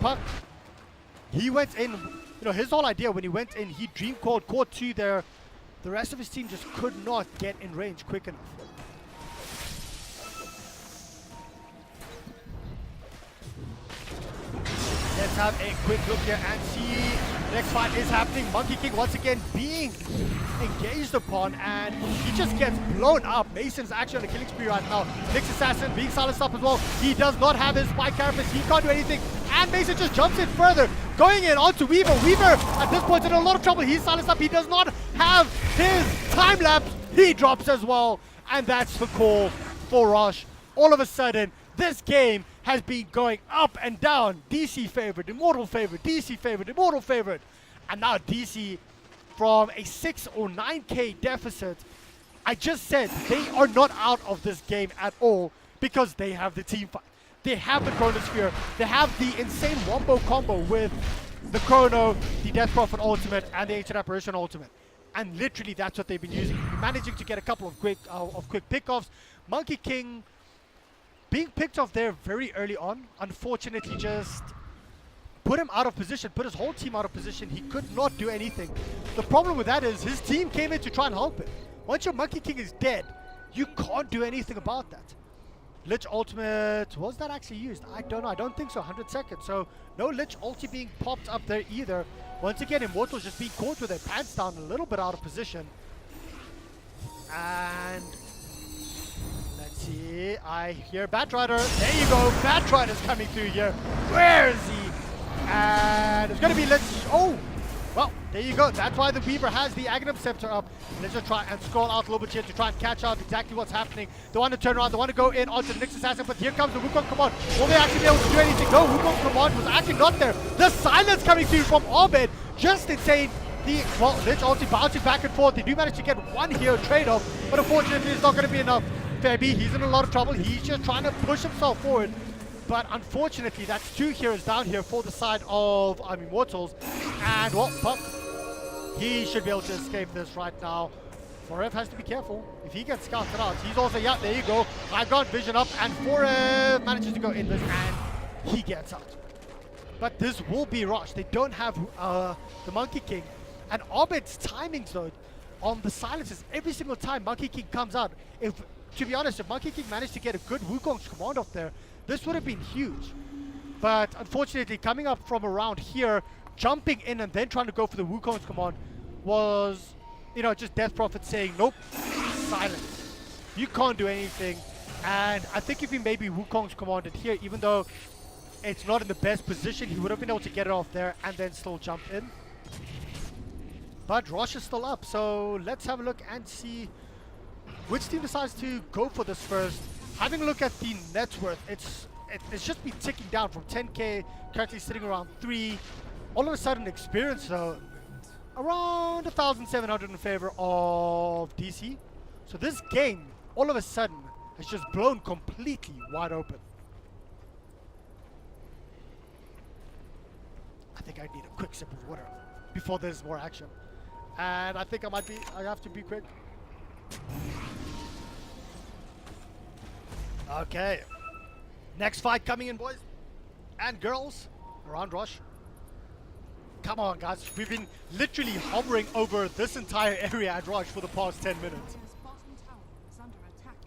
But he went in, his whole idea when he went in, he dream caught 2 there. The rest of his team just could not get in range quick enough. Let's have a quick look here and see the next fight is happening. Monkey King once again being engaged upon, and he just gets blown up. Mason's actually on a killing spree right now. Nyx Assassin being silenced up as well. He does not have his Spike Carapace. He can't do anything. And Mason just jumps in further, going in onto Weaver. Weaver at this point is in a lot of trouble. He's silenced up. He does not have his time lapse. He drops as well. And that's the call for Rush. All of a sudden, this game has been going up and down. DC favorite, Immortal favorite, DC favorite, Immortal favorite. And now DC from a 6 or 9k deficit. I just said they are not out of this game at all because they have the team fight. They have the Chronosphere. They have the insane wombo combo with the Chrono, the Death Prophet ultimate, and the Ancient Apparition ultimate. And literally that's what they've been using. Managing to get a couple of quick pickoffs. Monkey King being picked off there very early on, unfortunately, just put him out of position, put his whole team out of position. He could not do anything. The problem with that is his team came in to try and help him. Once your Monkey King is dead, you can't do anything about that. Lich ultimate, was that actually used? I don't know, I don't think so, 100 seconds. So no Lich ulti being popped up there either. Once again, Immortals just being caught with their pants down, a little bit out of position. And let's see, I hear Batrider. There you go, Batrider's coming through here. Where is he? And it's gonna be Lich. Oh, well, there you go. That's why the Weaver has the Aghanim Scepter up. Let's just try and scroll out a little bit here to try and catch out exactly what's happening. They want to turn around, they want to go in onto the Nyx Assassin, but here comes the Wukong Command. Will they actually be able to do anything? No, Wukong Command was actually not there. The silence coming through from Obed, just insane. Well, Lich ulti bouncing back and forth. They do manage to get one hero trade-off, but unfortunately it's not going to be enough. Fairby, he's in a lot of trouble. He's just trying to push himself forward. But unfortunately, that's 2 heroes down here for the side of Immortals. And, well, Puck, he should be able to escape this right now. Forev has to be careful. If he gets scouted out, he's also, yeah, there you go. I've got vision up, and Forev manages to go in this, and he gets out. But this will be rushed. They don't have the Monkey King. And Obed's timings, though, on the silences, every single time Monkey King comes out, to be honest, if Monkey King managed to get a good Wukong's command off there, this would have been huge. But unfortunately, coming up from around here, jumping in and then trying to go for the Wukong's command was, you know, just Death Prophet saying, nope, silence. You can't do anything. And I think if he maybe Wukong's commanded here, even though it's not in the best position, he would have been able to get it off there and then still jump in. But Rosh is still up, so let's have a look and see which team decides to go for this first. Having a look at the net worth, it's just been ticking down from 10k, currently sitting around 3. All of a sudden, experience though, around 1,700 in favor of DC. So this game, all of a sudden, has just blown completely wide open. I think I need a quick sip of water before there's more action. And I think I have to be quick. Okay. Next fight coming in, boys and girls, around Rosh. Come on, guys. We've been literally hovering over this entire area at Rosh for the past 10 minutes.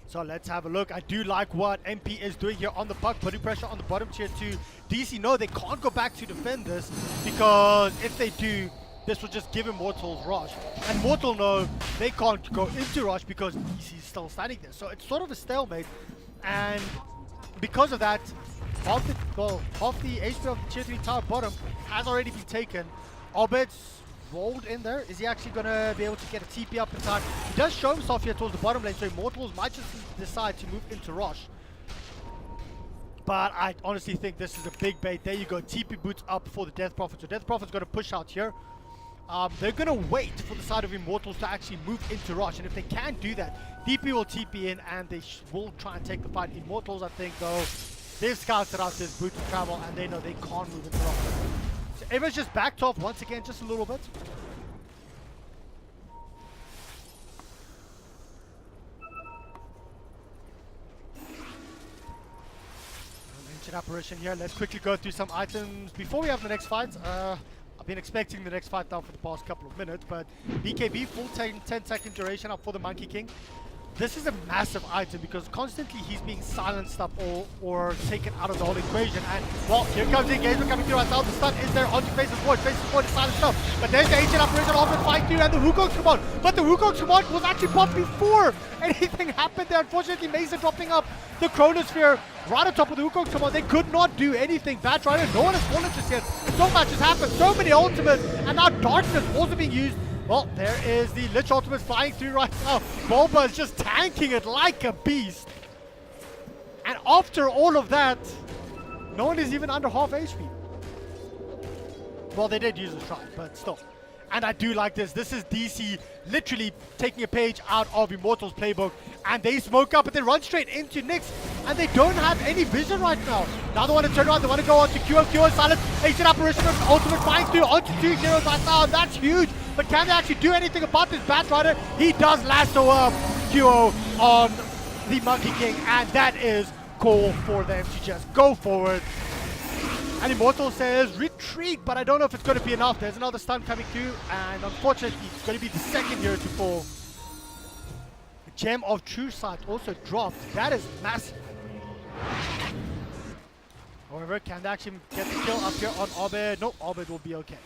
So let's have a look. I do like what MP is doing here on the puck, putting pressure on the bottom tier to DC. No, they can't go back to defend this, because if they do, this will just give Immortals Rush. And Mortal know they can't go into Rush because DC is still standing there. So it's sort of a stalemate. And because of that, half the HP of the tier 3 tower bottom has already been taken. Obed's rolled in there. Is he actually going to be able to get a TP up in time? He does show himself here towards the bottom lane, so Immortals might just decide to move into Rush. But I honestly think this is a big bait. There you go, TP boots up for the Death Prophet. So Death Prophet's going to push out here. They're going to wait for the side of Immortals to actually move into Rush. And if they can do that, DP will TP in and they will try and take the fight. Immortals, I think, though, they've scouted out this boot to travel and they know they can't move into Rush. So everyone's just backed off once again, just a little bit. Ancient Apparition here. Let's quickly go through some items before we have the next fight. I've been expecting the next fight now for the past couple of minutes, but BKB full 10-second duration up for the Monkey King. This is a massive item because constantly he's being silenced up or taken out of the whole equation. And well, here comes the engagement coming through right now. The stun is there onto Faces Void. Faces Void is silenced up. But there's the Ancient Apparition off and fight through and the Wukong's command. But the Wukong's command was actually popped before anything happened there. Unfortunately, Mason dropping up the Chronosphere right on top of the Wukong's command. They could not do anything. Batrider, no one has fallen just yet. So much has happened. So many ultimates. And now Darkness also being used. Well, there is the Lich ultimate flying through right now. Bulba is just tanking it like a beast. And after all of that, no one is even under half HP. Well, they did use a shot, but still. And I do like this. This is DC literally taking a page out of Immortals playbook. And they smoke up, but they run straight into Nyx. And they don't have any vision right now. Now they want to turn around. They want to go on to QO Silence. Ancient Apparition of Ultimate flying through onto 2 heroes right now. And that's huge. But can they actually do anything about this Batrider? He does lasso up QO on the Monkey King. And that is call for them to just go forward. And Immortal says retreat, but I don't know if it's going to be enough. There's another stun coming through, and unfortunately it's going to be the second hero to fall. The Gem of True Sight also dropped. That is massive. However, can they actually get the kill up here on Abed? No, Abed will be okay.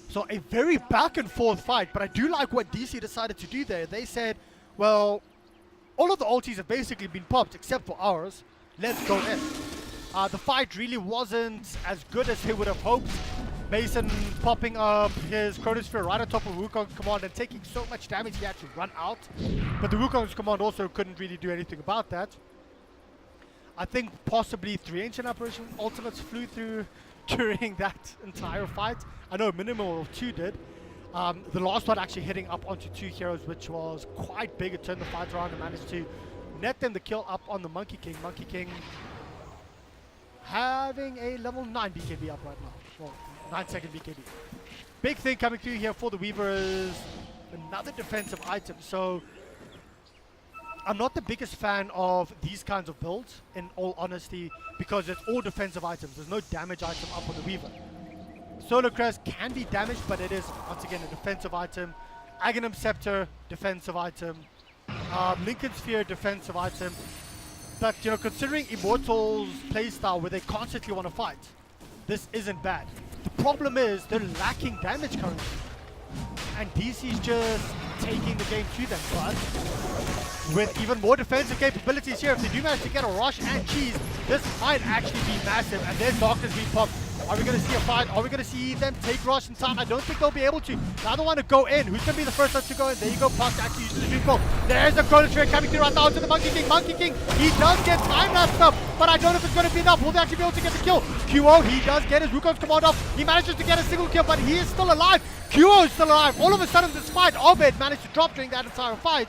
So a very back and forth fight, but I do like what DC decided to do there. They said, well, all of the ultis have basically been popped except for ours. Let's go in. The fight really wasn't as good as they would have hoped. Mason popping up his Chronosphere right on top of Wukong's command and taking so much damage he had to run out. But the Wukong's command also couldn't really do anything about that. I think possibly 3 Ancient Apparition ultimates flew through during that entire fight. I know a minimum of 2 did. The last one actually hitting up onto 2 heroes, which was quite big. It turned the fight around and managed to net them the kill up on the Monkey King. Monkey King having a level 9 BKB up right now. Well, 9-second BKB. Big thing coming through here for the Weaver is another defensive item. So I'm not the biggest fan of these kinds of builds, in all honesty, because it's all defensive items. There's no damage item up on the Weaver. Solar Crest can be damaged, but it is, once again, a defensive item. Aghanim Scepter, defensive item. Lincoln Sphere, defensive item. But, you know, considering Immortals' playstyle where they constantly want to fight, this isn't bad. The problem is they're lacking damage currently. And DC's just taking the game to them, but with even more defensive capabilities here, if they do manage to get a rush and cheese, this might actually be massive. And there's Darkness being popped. Are we going to see a fight? Are we going to see them take rush in time? I don't think they'll be able to. Now they want to go in. Who's going to be the first one to go in? There you go. Puck actually uses the dream call. There's the Chronosphere coming through right now to the Monkey King. Monkey King, he does get time lapsed up, but I don't know if it's going to be enough. Will they actually be able to get the kill? QO, he does get his Wukong's command off. He manages to get a single kill, but he is still alive. QO is still alive. All of a sudden this fight, Abed managed to drop during that entire fight.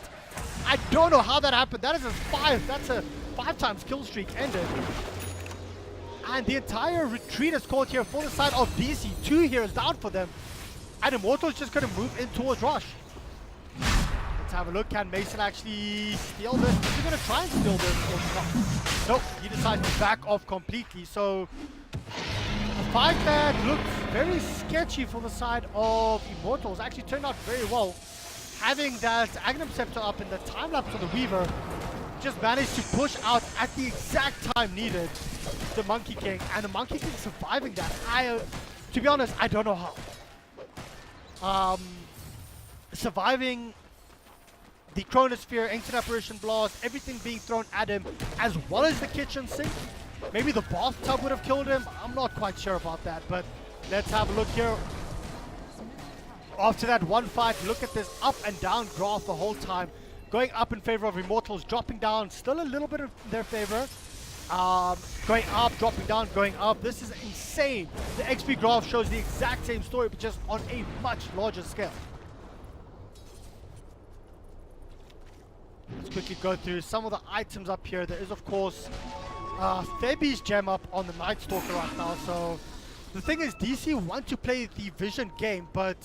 I don't know how that happened. That is a 5. That's a 5 times kill streak ended. And the entire retreat is called here for the side of DC. 2 heroes down for them. And Immortal's just going to move in towards Rush. Let's have a look. Can Mason actually steal this? Is he going to try and steal this? Nope. He decides to back off completely. So a fight that looked very sketchy for the side of Immortals actually turned out very well. Having that Aghanim Scepter up in the time lapse on the Weaver, just managed to push out at the exact time needed the Monkey King, and the Monkey King surviving that. To be honest, I don't know how. Surviving the Chronosphere, Ancient Apparition Blast, everything being thrown at him, as well as the kitchen sink. Maybe the bathtub would have killed him. I'm not quite sure about that, but let's have a look here. After that one fight, look at this up and down graph the whole time. Going up in favor of Immortals, dropping down, still a little bit in their favor. Going up, dropping down, going up. This is insane. The XP graph shows the exact same story, but just on a much larger scale. Let's quickly go through some of the items up here. There is, of course, Febi's gem up on the Night Stalker right now. So the thing is, DC want to play the Vision game, but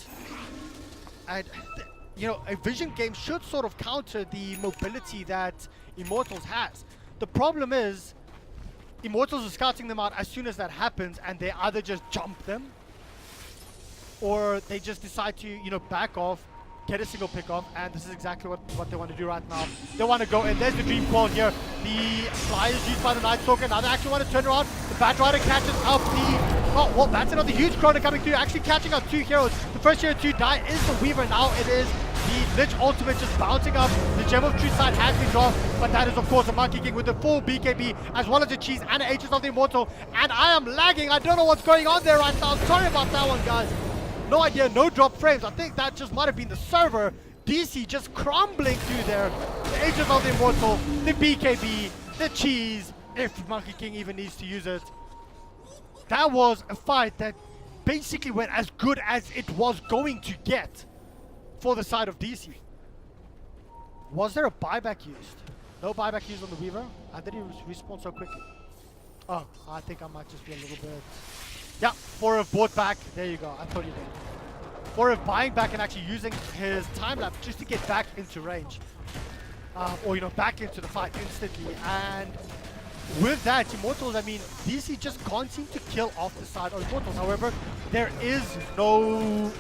you know, a Vision game should sort of counter the mobility that Immortals has. The problem is, Immortals are scouting them out as soon as that happens, and they either just jump them, or they just decide to, you know, back off, get a single pick off, and this is exactly what they want to do right now. They want to go in. There's the Dream Call here. The fly is used by the Night Stalker. Now they actually want to turn around. The Bat Rider catches up the... Oh, well, that's another huge chrono coming through, actually catching up 2 heroes. The first hero to die is the Weaver. Now it is the Lich Ultimate just bouncing up. The Gem of True Sight has been dropped, but that is, of course, a Monkey King with the full BKB, as well as the cheese and the Aegis of the Immortal. And I am lagging. I don't know what's going on there right now. Sorry about that one, guys. No idea, no drop frames. I think that just might have been the server. DC just crumbling through there. The Aegis of the Immortal, the BKB, the cheese, if Monkey King even needs to use it. That was a fight that basically went as good as it was going to get for the side of DC. Was there a buyback used? No buyback used on the Weaver? I didn't respawn so quickly. Oh, I think I might just be a little bit... Yeah, Forev bought back. There you go. I thought you did. Forev buying back and actually using his time lapse just to get back into range. or back into the fight instantly. And with that, Immortals, I mean, DC just can't seem to kill off the side of Immortals. However, there is no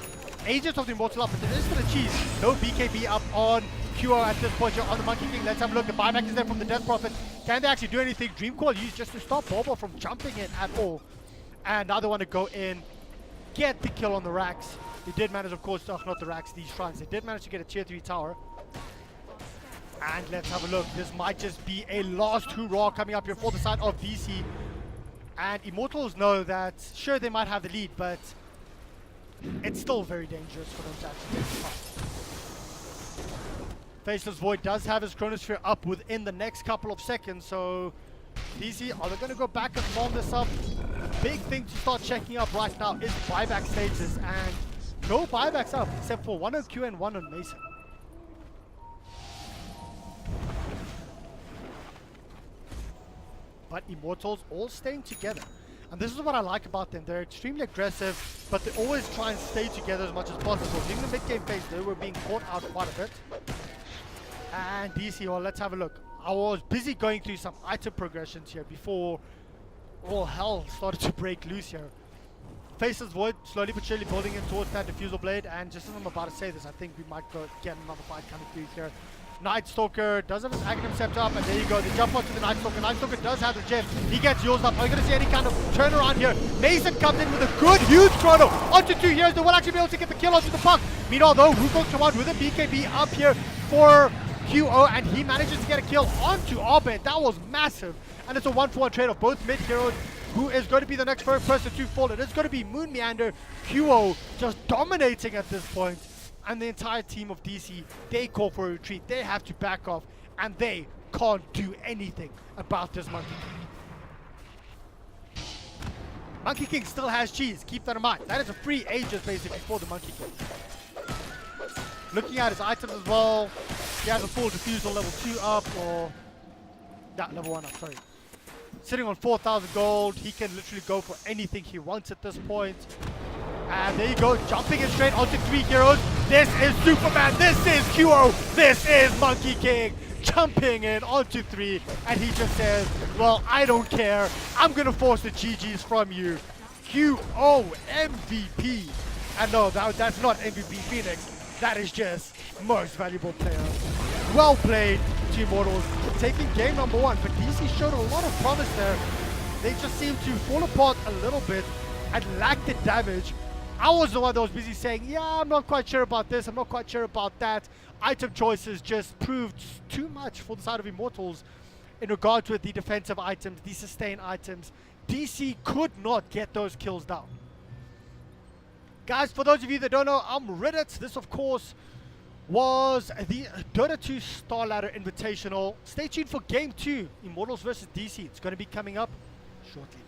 Agents of the Immortal up, but there is still a cheese. No BKB up on QO at this point here on the Monkey King. Let's have a look. The buyback is there from the Death Prophet. Can they actually do anything? Dreamcoil used just to stop Bobo from jumping in at all. And now they want to go in, get the kill on the racks. They did manage, of course, not the racks, these shrines. They did manage to get a tier 3 tower. And let's have a look. This might just be a last hurrah coming up here for the side of DC. And Immortals know that, sure, they might have the lead, but it's still very dangerous for them to actually get the fight. Faceless Void does have his Chronosphere up within the next couple of seconds, so DC, are they going to go back and farm this up? Big thing to start checking up right now is buyback stages, and no buybacks up except for one on Q and one on Mason. But Immortals all staying together. And this is what I like about them. They're extremely aggressive, but they always try and stay together as much as possible. During the mid-game phase, they were being caught out quite a bit. And DC, well, let's have a look. I was busy going through some item progressions here before all hell started to break loose here. Faceless Void slowly but surely building in towards that Diffusal Blade, and just as I'm about to say this, I think we might go get another fight coming through here. Night Stalker does have his Aghanim Scepter up, and there you go. They jump onto the Night Stalker. Night Stalker does have the gem. He gets yours up. Are you going to see any kind of turnaround here? Mason comes in with a good, huge chrono onto 2 heroes. They will actually be able to get the kill onto the puck. Meanwhile, though, Wukong Command with a BKB up here for QO, and he manages to get a kill onto Abed. That was massive. And it's a 1-for-1 trade of both mid heroes. Who is going to be the next first person to fall? It is going to be Moon Meander. QO just dominating at this point. And the entire team of DC, they call for a retreat. They have to back off, and they can't do anything about this Monkey King. Monkey King still has cheese, keep that in mind. That is a free Aegis basically for the Monkey King. Looking at his items as well, he has a full Diffusal level 2 up, or level 1 up, sorry. Sitting on 4,000 gold, he can literally go for anything he wants at this point. And there you go, jumping in straight onto 3 heroes. This is Superman, this is QO, this is Monkey King. Jumping in onto 3, and he just says, well, I don't care. I'm going to force the GGs from you. QO MVP. And no, that's not MVP Phoenix. That is just most valuable player. Well played, to Immortals. Taking game number 1, but DC showed a lot of promise there. They just seemed to fall apart a little bit and lack the damage. I was the one that was busy saying, yeah, I'm not quite sure about this, I'm not quite sure about that. Item choices just proved too much for the side of Immortals in regards with the defensive items, the sustain items. DC could not get those kills down. Guys, for those of you that don't know, I'm Reddit. This, of course, was the Dota 2 Star Ladder Invitational. Stay tuned for Game 2, Immortals versus DC. It's going to be coming up shortly.